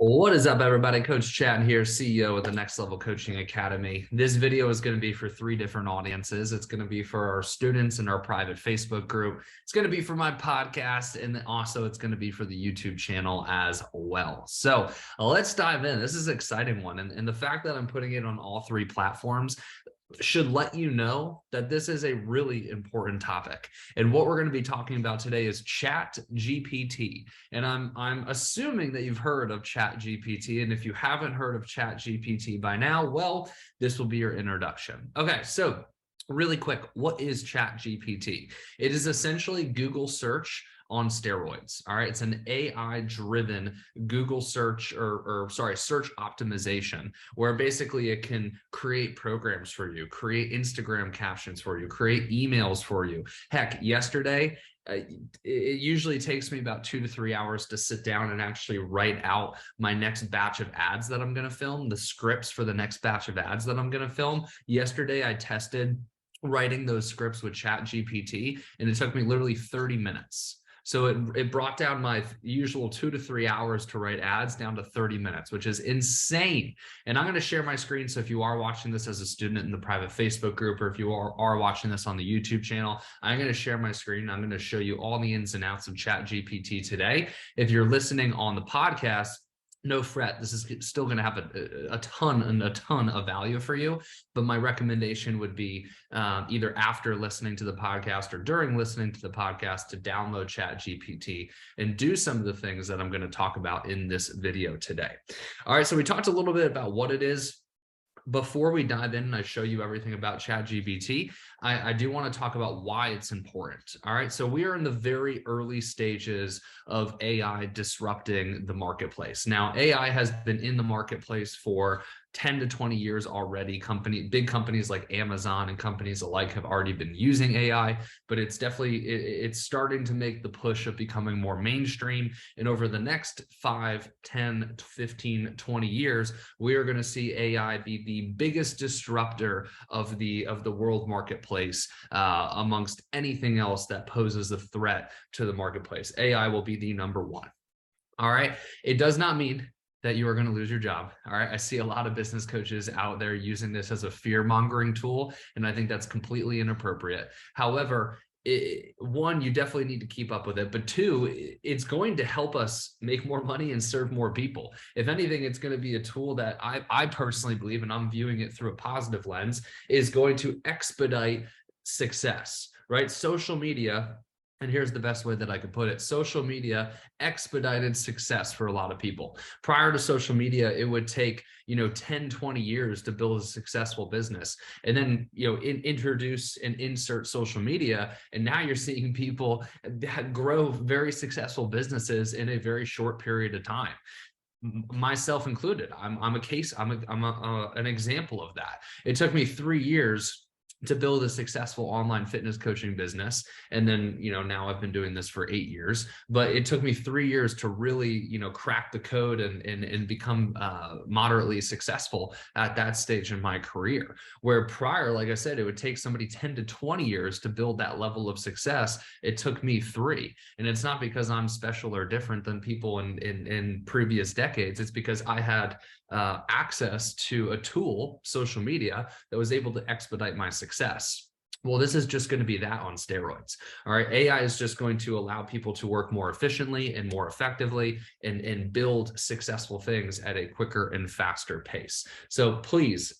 What is up, everybody? Coach Chat here, CEO of the Next Level Coaching Academy. This video is going to be for three different audiences. It's going to be for our students in our private Facebook group. It's going to be for my podcast, and then also it's going to be for the YouTube channel as well. So let's dive in. This is an exciting one. And the fact that I'm putting it on all three platforms should let you know that this is a really important topic. And what we're going to be talking about today is Chat-GPT. And I'm assuming that you've heard of Chat-GPT. And if you haven't heard of Chat-GPT by now, well, this will be your introduction. Okay, so really quick, what is Chat-GPT? It is essentially Google search on steroids. All right. It's an AI driven Google search or search optimization, where basically it can create programs for you, create Instagram captions for you, create emails for you. Heck, yesterday, it usually takes me about 2 to 3 hours to sit down and actually write out my next batch of ads that I'm going to film, the scripts for the next batch of ads that I'm going to film. Yesterday, I tested writing those scripts with Chat-GPT, and it took me literally 30 minutes. So it brought down my usual 2 to 3 hours to write ads down to 30 minutes, which is insane. And I'm going to share my screen. So if you are watching this as a student in the private Facebook group, or if you are watching this on the YouTube channel, I'm going to share my screen. I'm going to show you all the ins and outs of Chat-GPT today. If you're listening on the podcast, no fret, this is still going to have a ton of value for you. But my recommendation would be either after listening to the podcast or during listening to the podcast to download Chat-GPT and do some of the things that I'm going to talk about in this video today. All right, so we talked a little bit about what it is. Before we dive in and I show you everything about Chat-GPT, I do want to talk about why it's important. All right, so we are in the very early stages of AI disrupting the marketplace. Now, AI has been in the marketplace for 10 to 20 years already. Big companies like Amazon and companies alike have already been using AI, but it's starting to make the push of becoming more mainstream. And over the next 5, 10, 15, 20 years, we are going to see AI be the biggest disruptor of the world marketplace amongst anything else that poses a threat to the marketplace. AI will be the number one. All right. It does not mean that you are going to lose your job. All right. I see a lot of business coaches out there using this as a fear-mongering tool, and I think that's completely inappropriate. However, one, you definitely need to keep up with it, but two, it's going to help us make more money and serve more people. If anything, it's going to be a tool that I personally believe, and I'm viewing it through a positive lens, is going to expedite success, right? Social media, and here's the best way that I could put it. Social media expedited success for a lot of people. Prior to social media, it would take, 10, 20 years to build a successful business. And then, introduce and insert social media. And now you're seeing people grow very successful businesses in a very short period of time, myself included. I'm an example of that. It took me 3 years to build a successful online fitness coaching business. And then, now I've been doing this for 8 years, but it took me 3 years to really, crack the code and become moderately successful at that stage in my career. Where prior, like I said, it would take somebody 10 to 20 years to build that level of success. It took me 3. And it's not because I'm special or different than people in previous decades. It's because I had access to a tool, social media, that was able to expedite my success. Well, this is just going to be that on steroids. All right. AI is just going to allow people to work more efficiently and more effectively and build successful things at a quicker and faster pace. So please,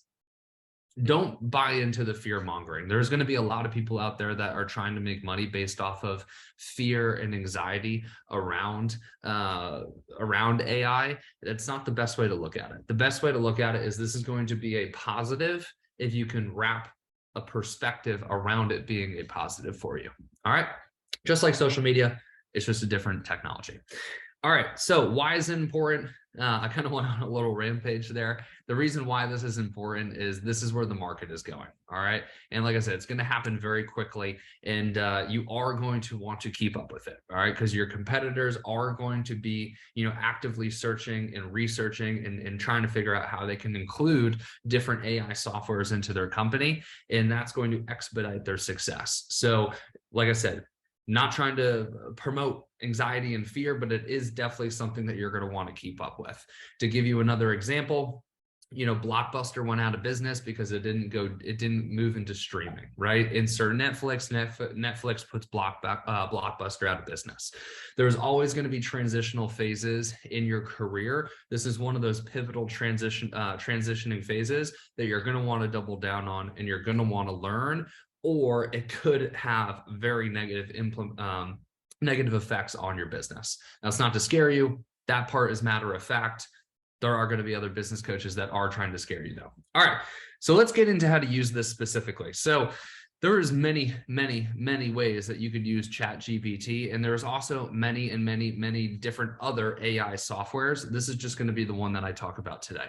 don't buy into the fear mongering. There's going to be a lot of people out there that are trying to make money based off of fear and anxiety around AI. That's not the best way to look at it. The best way to look at it is this is going to be a positive if you can wrap a perspective around it being a positive for you. All right. Just like social media, it's just a different technology. All right. So why is it important? I kind of went on a little rampage there. The reason why this is important is this is where the market is going. All right. And like I said, it's going to happen very quickly, and you are going to want to keep up with it. All right. Because your competitors are going to be, actively searching and researching and trying to figure out how they can include different AI softwares into their company. And that's going to expedite their success. So like I said, not trying to promote anxiety and fear, but it is definitely something that you're going to want to keep up with. To give you another example, Blockbuster went out of business because it didn't move into streaming, right? Insert Netflix. Netflix puts Blockbuster out of business. There's always going to be transitional phases in your career. This is one of those pivotal transitioning phases that you're going to want to double down on, and you're going to want to learn, or it could have very negative effects on your business. Now, it's not to scare you. That part is matter of fact. There are going to be other business coaches that are trying to scare you though. All right, so let's get into how to use this specifically. So there is many ways that you could use Chat-GPT, and there's also many different other AI softwares. This is just going to be the one that I talk about today.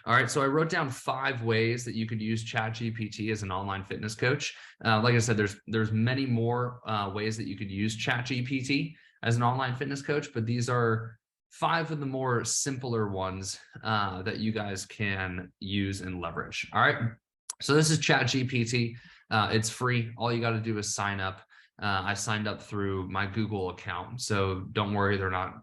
All right, so I wrote down 5 ways that you could use Chat-GPT as an online fitness coach. Like I said, there's many more ways that you could use Chat-GPT as an online fitness coach, but these are 5 of the more simpler ones that you guys can use and leverage. All right. So this is Chat-GPT. It's free. All you got to do is sign up. I signed up through my Google account. So don't worry, they're not,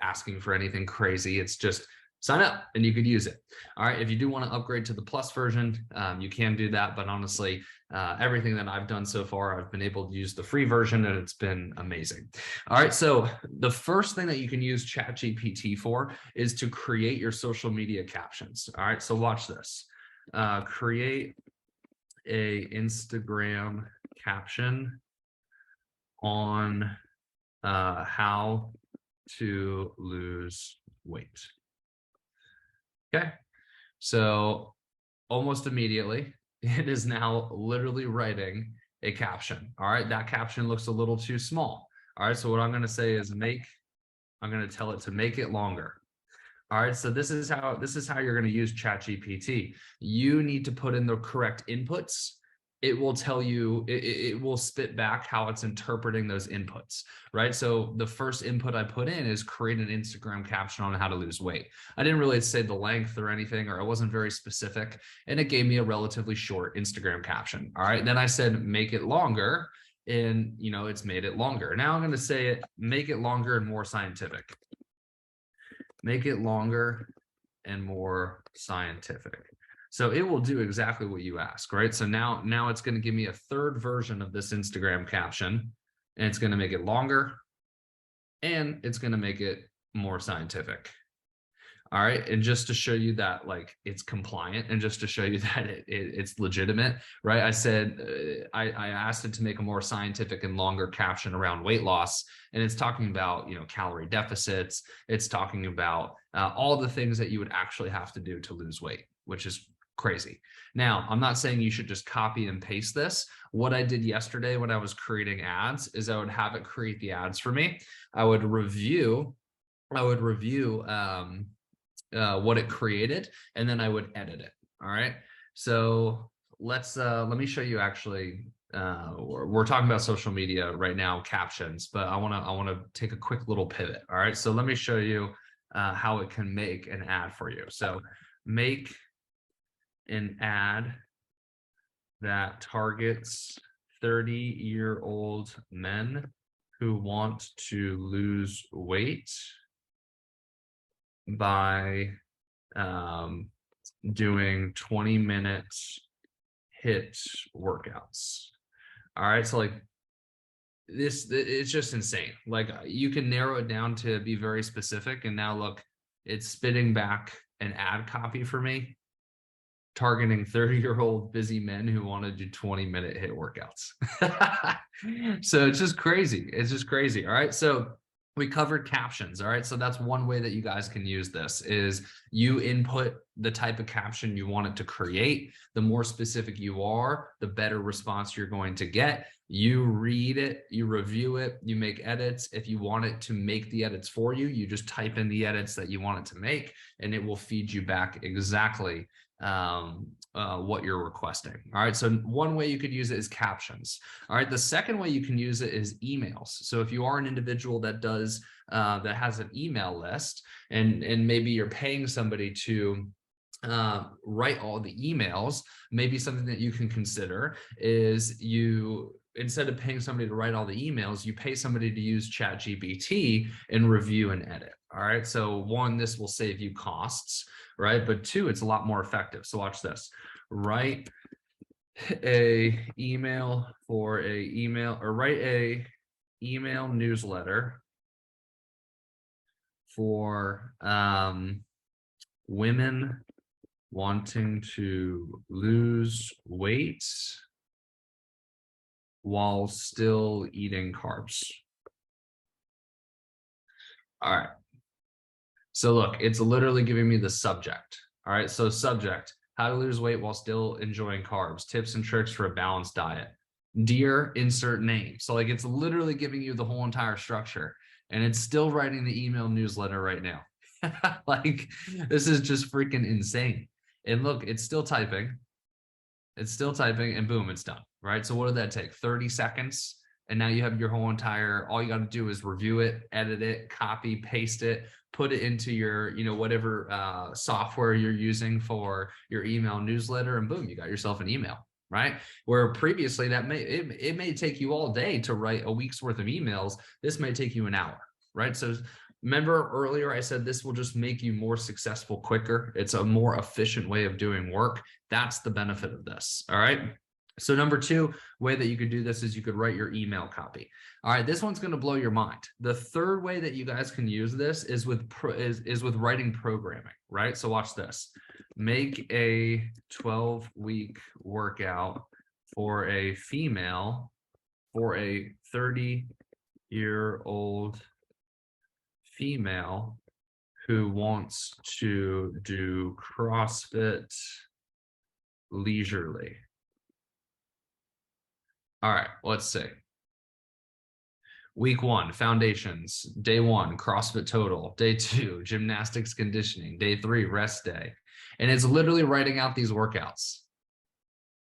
asking for anything crazy. It's just sign up and you could use it. All right. If you do want to upgrade to the Plus version, you can do that. But honestly, everything that I've done so far, I've been able to use the free version, and it's been amazing. All right. So the first thing that you can use Chat-GPT for is to create your social media captions. All right. So watch this. Create a Instagram caption on how to lose weight. Okay, so almost immediately, it is now literally writing a caption. All right, that caption looks a little too small. All right, so what I'm going to say is I'm going to tell it to make it longer. All right, so this is how you're going to use Chat-GPT. You need to put in the correct inputs. It will tell you, it will spit back how it's interpreting those inputs, right? So the first input I put in is create an Instagram caption on how to lose weight. I didn't really say the length or anything, or I wasn't very specific, and it gave me a relatively short Instagram caption. All right, then I said make it longer, and it's made it longer. Now I'm going to say it, make it longer and more scientific. Make it longer and more scientific. So it will do exactly what you ask, right? So now it's going to give me a third version of this Instagram caption, and it's going to make it longer, and it's going to make it more scientific. All right. And just to show you that it's compliant, and just to show you that it's legitimate, right? I said, I asked it to make a more scientific and longer caption around weight loss. And it's talking about, calorie deficits. It's talking about all the things that you would actually have to do to lose weight, which is crazy. Now, I'm not saying you should just copy and paste this. What I did yesterday when I was creating ads is I would have it create the ads for me. I would review what it created, and then I would edit it. All right. So let me show you actually. We're talking about social media right now, captions, but I want to take a quick little pivot. All right. So let me show you how it can make an ad for you. So make an ad that targets 30-year-old men who want to lose weight by doing 20-minute HIIT workouts. All right, so this, it's just insane. You can narrow it down to be very specific, and now look, it's spitting back an ad copy for me targeting 30-year-old busy men who want to do 20-minute HIIT workouts. So it's just crazy. All right, so we covered captions. All right, so that's one way that you guys can use this, is you input the type of caption you want it to create. The more specific you are, the better response you're going to get. You read it, you review it, you make edits. If you want it to make the edits for you, you just type in the edits that you want it to make, and it will feed you back exactly what you're requesting. All right, so one way you could use it is captions. All right, the second way you can use it is emails. So if you are an individual that has an email list, and maybe you're paying somebody to write all the emails, maybe something that you can consider is you instead of paying somebody to write all the emails, you pay somebody to use Chat-GPT and review and edit. All right. So one, this will save you costs, right? But two, it's a lot more effective. So watch this. Write a email for a email, or write a email newsletter for women wanting to lose weight while still eating carbs. All right. So look, it's literally giving me the subject. All right. So subject, how to lose weight while still enjoying carbs, tips and tricks for a balanced diet. Dear, insert name. So like, it's literally giving you the whole entire structure, and it's still writing the email newsletter right now. Like, this is just freaking insane. And look, it's still typing. It's still typing, and boom, it's done, right? So what did that take? 30 seconds. And now you have your whole entire, all you got to do is review it, edit it, copy, paste it, put it into your, whatever software you're using for your email newsletter, and boom, you got yourself an email, right? Where previously it may take you all day to write a week's worth of emails. This may take you an hour, right? So remember earlier I said this will just make you more successful quicker. It's a more efficient way of doing work. That's the benefit of this. All right. So number two way that you could do this is you could write your email copy. All right, this one's going to blow your mind. The third way that you guys can use this is with writing programming, right? So watch this. Make a 12-week workout for a female, for a 30-year-old female who wants to do CrossFit leisurely. All right, let's see. Week 1, foundations. Day 1, CrossFit total. Day 2, gymnastics conditioning. Day 3, rest day. And it's literally writing out these workouts.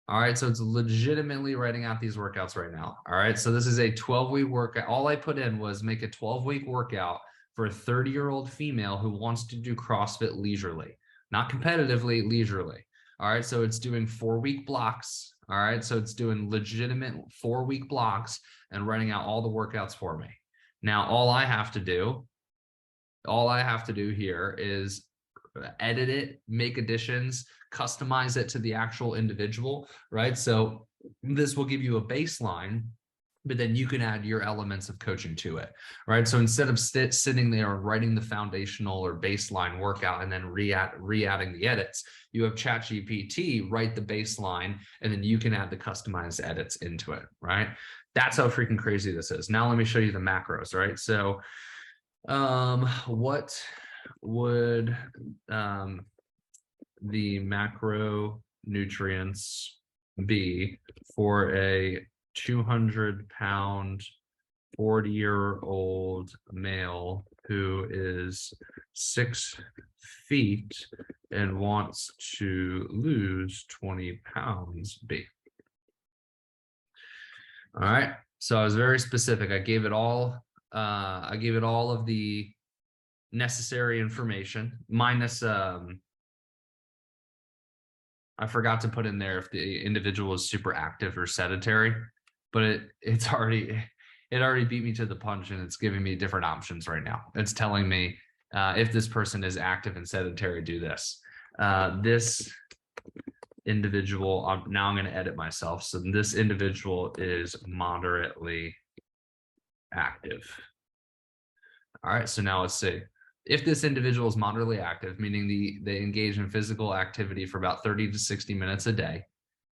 All right, so it's legitimately writing out these workouts right now. All right, so this is a 12-week workout. All I put in was make a 12-week workout for a 30-year-old female who wants to do CrossFit leisurely, not competitively, leisurely. All right, so it's doing 4-week blocks. All right, so it's doing legitimate 4-week blocks and writing out all the workouts for me. Now, all I have to do here is edit it, make additions, customize it to the actual individual, right? So this will give you a baseline, but then you can add your elements of coaching to it, right? So instead of sitting there and writing the foundational or baseline workout and then re-adding the edits, you have Chat-GPT write the baseline, and then you can add the customized edits into it, right? That's how freaking crazy this is. Now let me show you the macros, right? So what would the macronutrients be for a 200-pound 40-year-old male who is 6 feet and wants to lose 20 pounds B? All right, so I was very specific. I gave it all of the necessary information, minus I forgot to put in there if the individual is super active or sedentary, but it already beat me to the punch, and it's giving me different options right now. It's telling me if this person is active and sedentary, do this. This individual, now I'm going to edit myself. So this individual is moderately active. All right, so now let's see. If this individual is moderately active, meaning they engage in physical activity for about 30 to 60 minutes a day,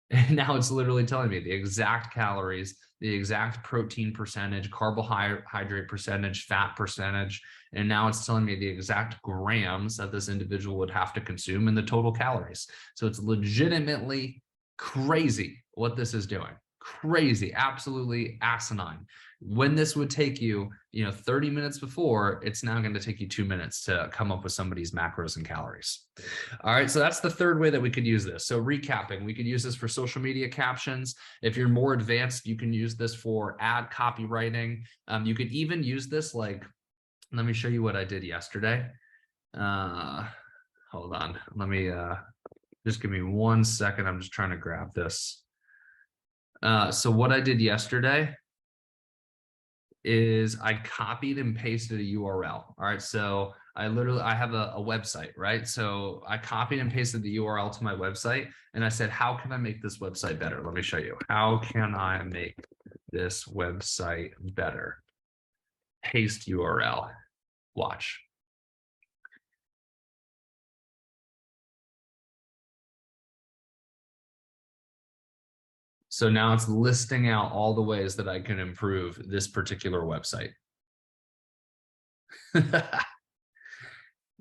and now it's literally telling me the exact calories, the exact protein percentage, carbohydrate percentage, fat percentage, and now it's telling me the exact grams that this individual would have to consume and the total calories. So it's legitimately crazy what this is doing. Crazy, absolutely asinine. When this would take you, 30 minutes before, it's now going to take you 2 minutes to come up with somebody's macros and calories. All right, so that's the third way that we could use this. So recapping, we could use this for social media captions. If you're more advanced, you can use this for ad copywriting. You could even use this, like, let me show you what I did yesterday. Hold on, let me just give me 1 second. I'm just trying to grab this. So what I did yesterday is I copied and pasted a URL. All right. So I have a website, right? So I copied and pasted the URL to my website and I said, how can I make this website better? Let me show you. How can I make this website better? Paste URL. Watch. So now it's listing out all the ways that I can improve this particular website.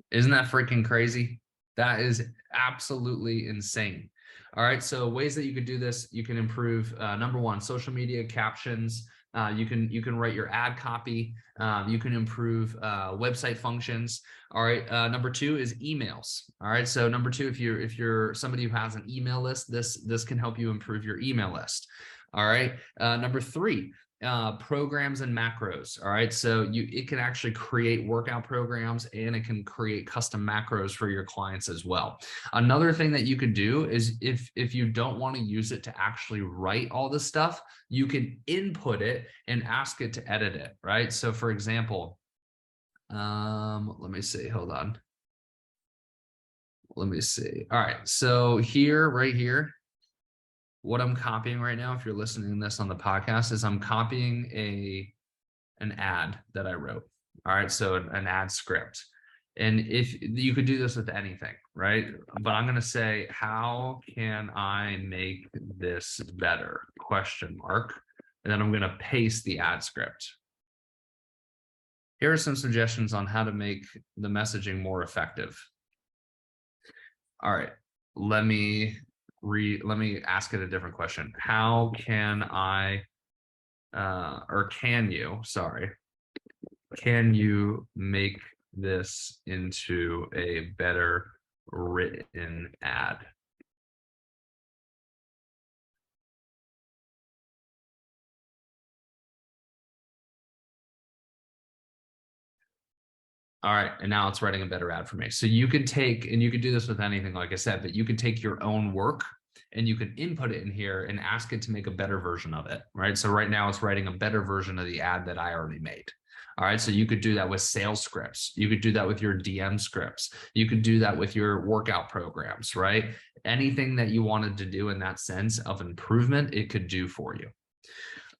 Isn't that freaking crazy? That is absolutely insane. All right, so ways that you could do this, you can improve number one, social media captions. You can write your ad copy. You can improve website functions. All right. Number two is emails. All right. So number two, if you're somebody who has an email list, this can help you improve your email list. All right. Number three, programs and macros. All right. So it can actually create workout programs and it can create custom macros for your clients as well. Another thing that you could do is if you don't want to use it to actually write all this stuff, you can input it and ask it to edit it. Right. So for example, let me see, hold on. Let me see. All right. So here, right here, what I'm copying right now, if you're listening to this on the podcast, is I'm copying an ad that I wrote. All right, so an ad script. And if you could do this with anything, right? But I'm going to say, how can I make this better? Question mark. And then I'm going to paste the ad script. Here are some suggestions on how to make the messaging more effective. All right, let me ask it a different question. How can I, or can you, sorry, can you make this into a better written ad? All right, and now it's writing a better ad for me. So you could take, and you could do this with anything, like I said, but you could take your own work and you can input it in here and ask it to make a better version of it, right? So right now it's writing a better version of the ad that I already made. All right, so you could do that with sales scripts. You could do that with your DM scripts. You could do that with your workout programs, right? Anything that you wanted to do in that sense of improvement, it could do for you.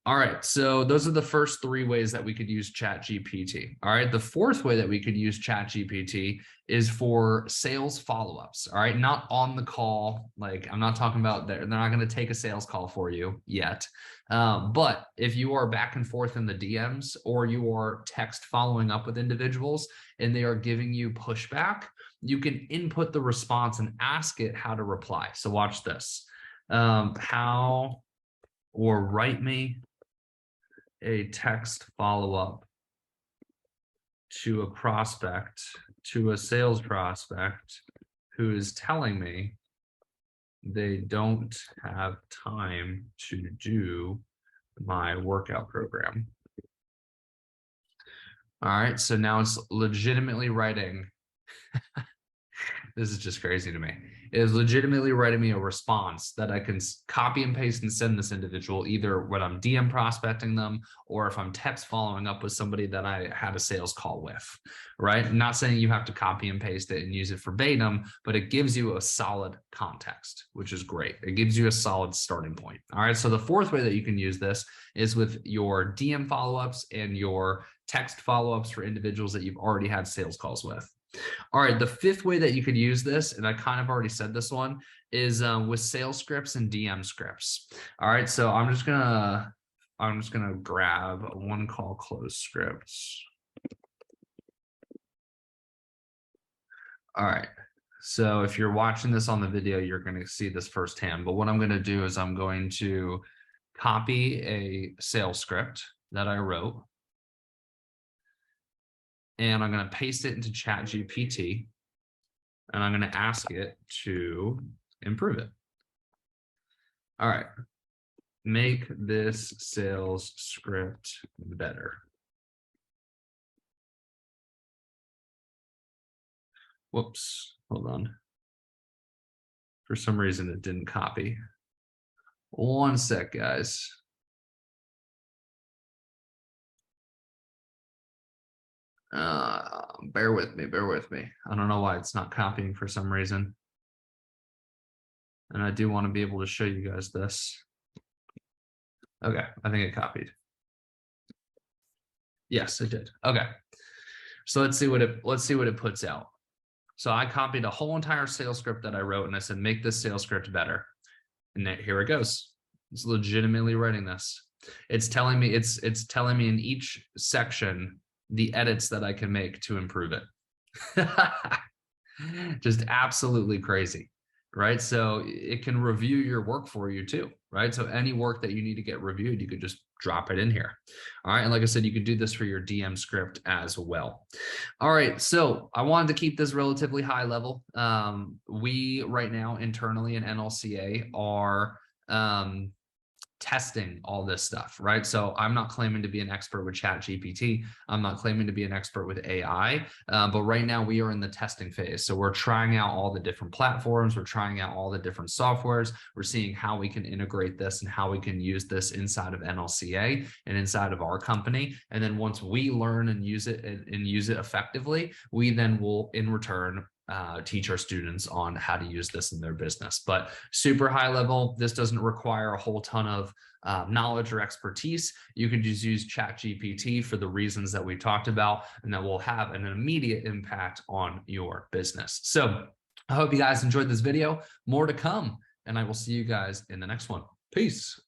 All right, so those are the first three ways that we could use Chat-GPT. All right, the fourth way that we could use Chat-GPT is for sales follow-ups. All right, not on the call. Like I'm not talking about they're not going to take a sales call for you yet. But if you are back and forth in the DMs or you are text following up with individuals and they are giving you pushback, you can input the response and ask it how to reply. So watch this. How or write me a text follow-up to a prospect, to a sales prospect who is telling me they don't have time to do my workout program. All right, so now it's legitimately writing. This is just crazy to me. It is legitimately writing me a response that I can copy and paste and send this individual either when I'm DM prospecting them or if I'm text following up with somebody that I had a sales call with, right? I'm not saying you have to copy and paste it and use it verbatim, but it gives you a solid context, which is great. It gives you a solid starting point. All right, so the fourth way that you can use this is with your DM follow-ups and your text follow-ups for individuals that you've already had sales calls with. All right, the fifth way that you could use this, and I kind of already said this one, is with sales scripts and DM scripts. All right, so I'm just gonna grab a one call close scripts. All right, so if you're watching this on the video, you're going to see this firsthand. But what I'm going to do is I'm going to copy a sales script that I wrote, and I'm going to paste it into Chat-GPT, and I'm going to ask it to improve it. All right, make this sales script better. Whoops, hold on. For some reason, it didn't copy. One sec, guys. Bear with me. I don't know why it's not copying for some reason. And I do want to be able to show you guys this. Okay, I think it copied. Yes, it did. Okay. So let's see what it puts out. So I copied a whole entire sales script that I wrote and I said, make this sales script better. And here it goes. It's legitimately writing this. It's telling me in each section the edits that I can make to improve it. Just absolutely crazy, right? So it can review your work for you too, right? So any work that you need to get reviewed, you could just drop it in here. All right. And like I said, you could do this for your DM script as well. All right. So I wanted to keep this relatively high level. We right now internally in NLCA are testing all this stuff, right? So I'm not claiming to be an expert with Chat-GPT. I'm not claiming to be an expert with AI, but right now we are in the testing phase. So we're trying out all the different platforms. We're trying out all the different softwares. We're seeing how we can integrate this and how we can use this inside of NLCA and inside of our company. And then once we learn and use it effectively, we then will in return teach our students on how to use this in their business. But super high level, this doesn't require a whole ton of knowledge or expertise. You can just use Chat-GPT for the reasons that we talked about, and that will have an immediate impact on your business. So I hope you guys enjoyed this video. More to come, and I will see you guys in the next one. Peace.